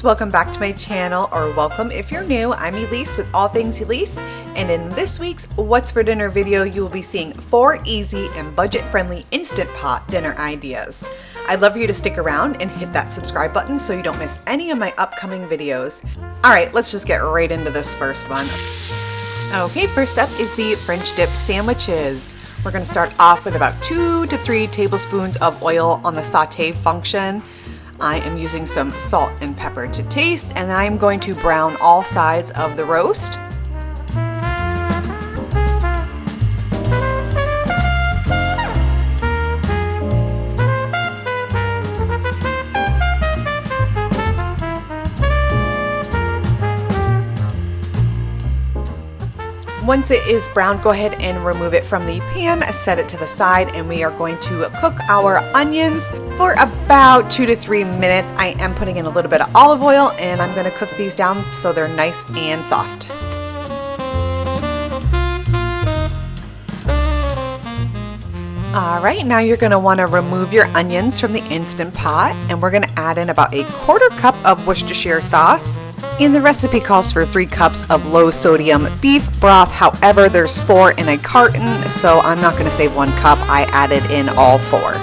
friends, welcome back to my channel, or welcome if you're new. I'm Elise with All Things Elise, and in this week's What's for Dinner video, you will be seeing 4 easy and budget-friendly Instant Pot dinner ideas. I'd love for you to stick around and hit that subscribe button so you don't miss any of my upcoming videos. Alright, let's just get right into this first one. Okay, first up is the French dip sandwiches. We're going to start off with about 2 to 3 tablespoons of oil on the saute function. I am using some salt and pepper to taste, and then I'm going to brown all sides of the roast. Once it is brown, go ahead and remove it from the pan, set it to the side, and we are going to cook our onions for about 2 to 3 minutes. I am putting in a little bit of olive oil, and I'm going to cook these down so they're nice and soft. Alright, now you're going to want to remove your onions from the Instant Pot, and we're going to add in about a 1/4 cup of Worcestershire sauce. And the recipe calls for 3 cups of low sodium beef broth. However, there's 4 in a carton, so I'm not going to say 1 cup. I added in all 4.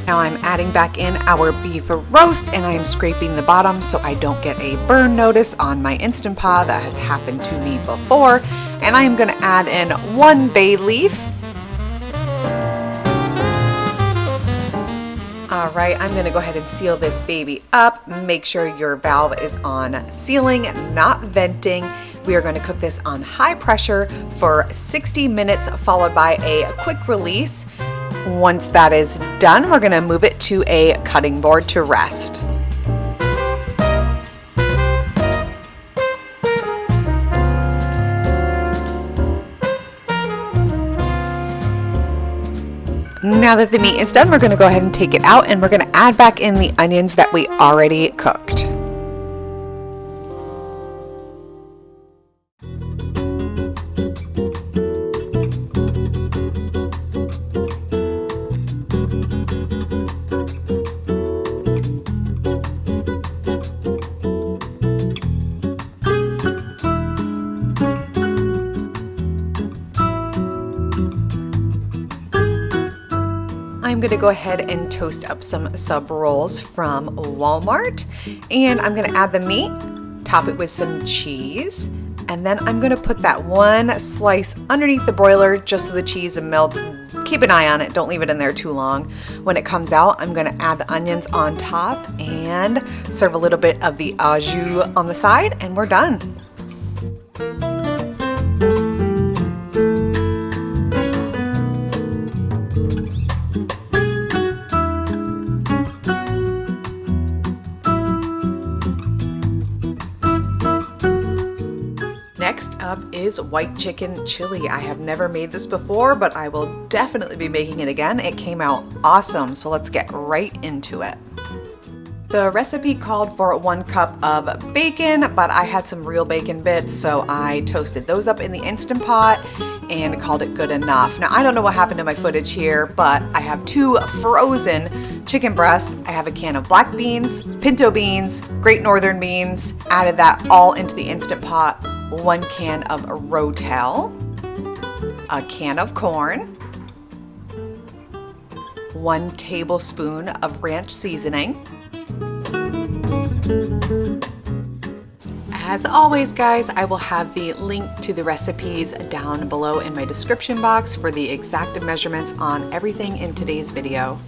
Now I'm adding back in our beef roast, and I'm scraping the bottom so I don't get a burn notice on my Instant Pot. That has happened to me before. And I am going to add in 1 bay leaf. Alright, I'm going to go ahead and seal this baby up. Make sure your valve is on sealing, not venting. We are going to cook this on high pressure for 60 minutes, followed by a quick release. Once that is done, we're going to move it to a cutting board to rest. Now that the meat is done, we're going to go ahead and take it out, and we're going to add back in the onions that we already cooked. I'm going to go ahead and toast up some sub rolls from Walmart, and I'm going to add the meat, top it with some cheese, and then I'm going to put that 1 slice underneath the broiler just so the cheese melts. Keep an eye on it, don't leave it in there too long. When it comes out, I'm going to add the onions on top and serve a little bit of the au jus on the side, and we're done. Next up is white chicken chili. I have never made this before, but I will definitely be making it again. It came out awesome, so let's get right into it. The recipe called for 1 cup of bacon, but I had some real bacon bits, so I toasted those up in the Instant Pot and called it good enough. Now, I don't know what happened to my footage here, but I have 2 frozen chicken breasts. I have a can of black beans, pinto beans, Great Northern beans, added that all into the Instant Pot. 1 can of rotel, a can of corn, 1 tablespoon of ranch seasoning. As always, guys, I will have the link to the recipes down below in my description box for the exact measurements on everything in today's video.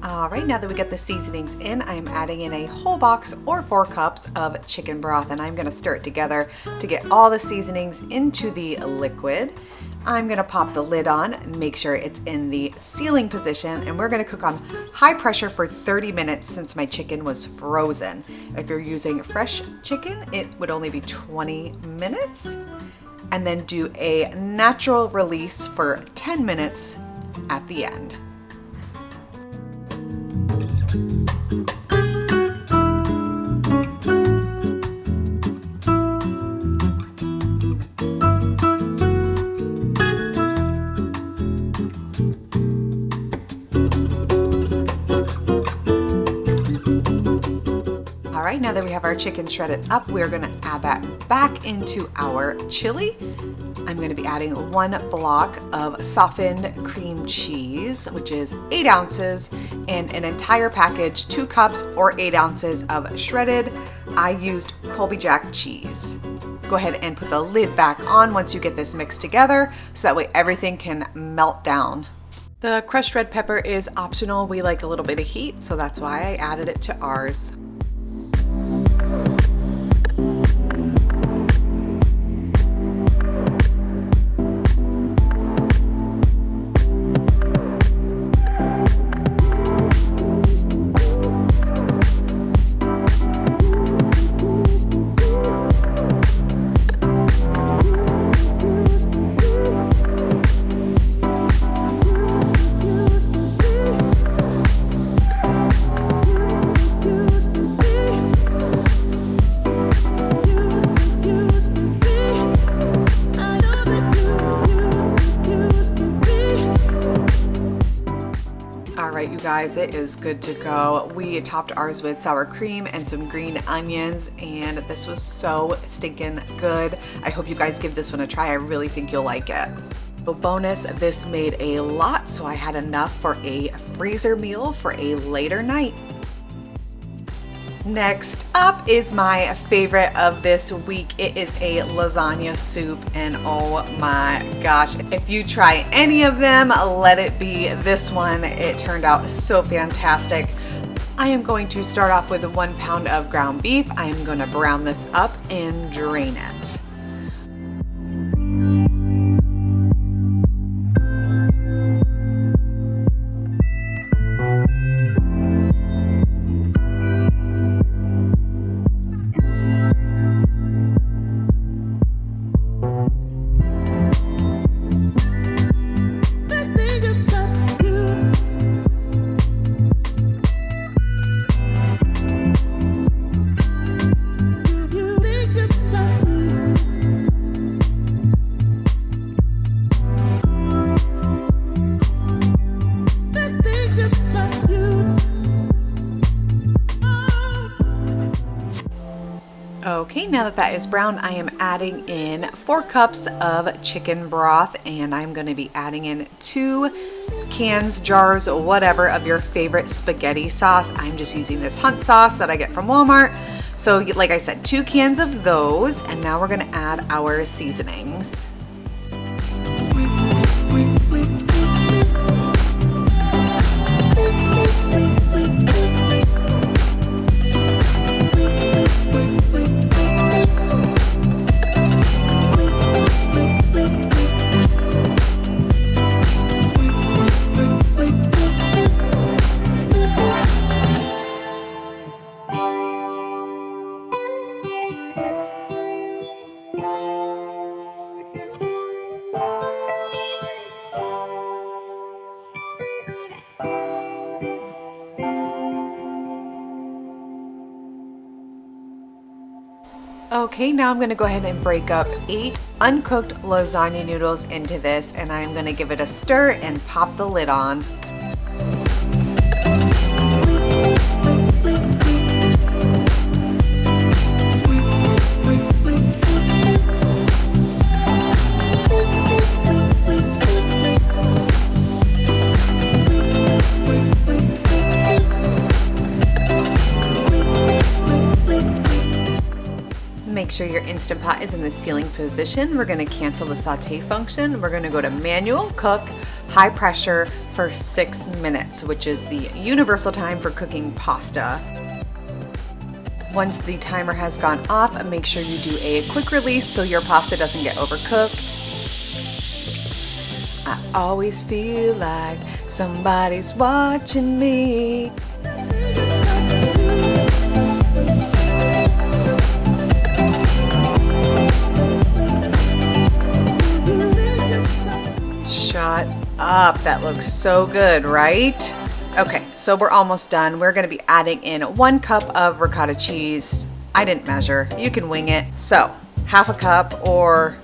Alright, now that we got the seasonings in, I'm adding in a whole box or 4 cups of chicken broth, and I'm going to stir it together to get all the seasonings into the liquid. I'm going to pop the lid on, make sure it's in the sealing position, and we're going to cook on high pressure for 30 minutes since my chicken was frozen. If you're using fresh chicken, it would only be 20 minutes. And then do a natural release for 10 minutes at the end. now that we have our chicken shredded up, we're gonna add that back into our chili. I'm gonna be adding 1 block of softened cream cheese, which is 8 ounces, and an entire package, 2 cups or 8 ounces of shredded. I used Colby Jack cheese. Go ahead and put the lid back on once you get this mixed together, so that way everything can melt down. The crushed red pepper is optional. We like a little bit of heat, so that's why I added it to ours. You guys, it is good to go. We topped ours with sour cream and some green onions, and this was so stinking good. I hope you guys give this one a try. I really think you'll like it. So bonus, this made a lot, so I had enough for a freezer meal for a later night. Next up is my favorite of this week. It is a lasagna soup, and oh my gosh, if you try any of them, let it be this one. It turned out so fantastic. I am going to start off with 1 pound of ground beef. I am going to brown this up and drain it. Okay, now that that is brown, I am adding in 4 cups of chicken broth, and I'm going to be adding in 2 cans, jars, whatever of your favorite spaghetti sauce. I'm just using this Hunt sauce that I get from Walmart. So like I said, 2 cans of those, and now we're going to add our seasonings. Okay, now I'm going to go ahead and break up 8 uncooked lasagna noodles into this, and I'm going to give it a stir and pop the lid on. Make sure your Instant Pot is in the sealing position. We're going to cancel the saute function. We're going to go to manual cook, high pressure for 6 minutes, which is the universal time for cooking pasta. Once the timer has gone off, make sure you do a quick release so your pasta doesn't get overcooked. I always feel like somebody's watching me. Shut up, that looks so good, right? Okay, so we're almost done. We're gonna be adding in 1 cup of ricotta cheese. I didn't measure, you can wing it. So, half a cup or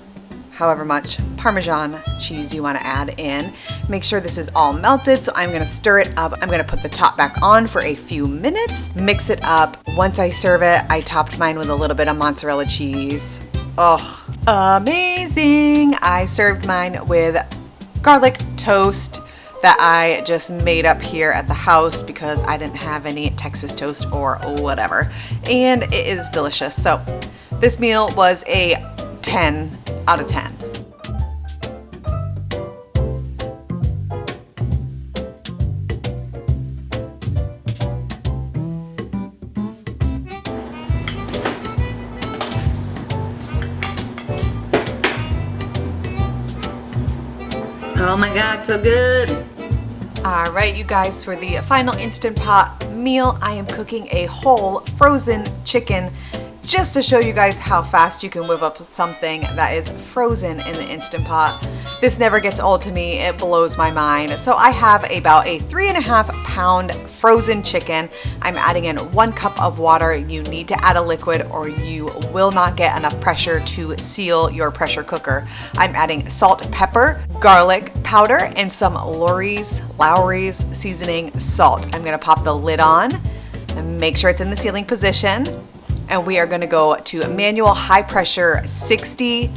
however much Parmesan cheese you want to add in. Make sure this is all melted, so I'm gonna stir it up. I'm gonna put the top back on for a few minutes, mix it up. Once I serve it, I topped mine with a little bit of mozzarella cheese. Oh, amazing! I served mine with garlic toast that I just made up here at the house because I didn't have any Texas toast or whatever. And it is delicious. So this meal was a 10 out of 10. Oh my God, so good. All right, you guys, for the final Instant Pot meal, I am cooking a whole frozen chicken just to show you guys how fast you can whip up something that is frozen in the Instant Pot. This never gets old to me. It blows my mind. So I have about a 3.5-pound frozen chicken. I'm adding in 1 cup of water. You need to add a liquid or you will not get enough pressure to seal your pressure cooker. I'm adding salt, pepper, garlic powder, and some Lawry's seasoning salt. I'm gonna pop the lid on and make sure it's in the sealing position. And we are gonna go to manual high pressure 60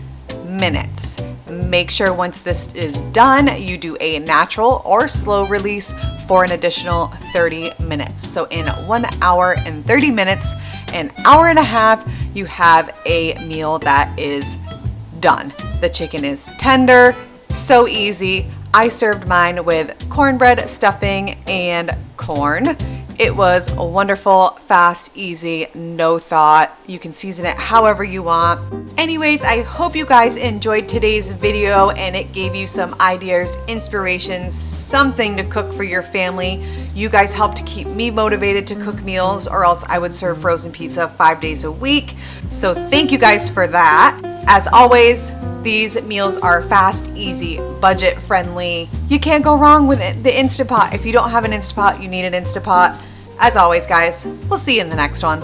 minutes. Make sure once this is done, you do a natural or slow release for an additional 30 minutes. So in 1 hour and 30 minutes, an hour and a half, you have a meal that is done. The chicken is tender, so easy. I served mine with cornbread, stuffing, and corn. It was wonderful, fast, easy, no thought. You can season it however you want. Anyways, I hope you guys enjoyed today's video and it gave you some ideas, inspirations, something to cook for your family. You guys helped keep me motivated to cook meals, or else I would serve frozen pizza 5 days a week. So thank you guys for that. As always, these meals are fast, easy, budget friendly. You can't go wrong with it. The Instant Pot. If you don't have an Instant Pot, you need an Instant Pot. As always, guys, we'll see you in the next one.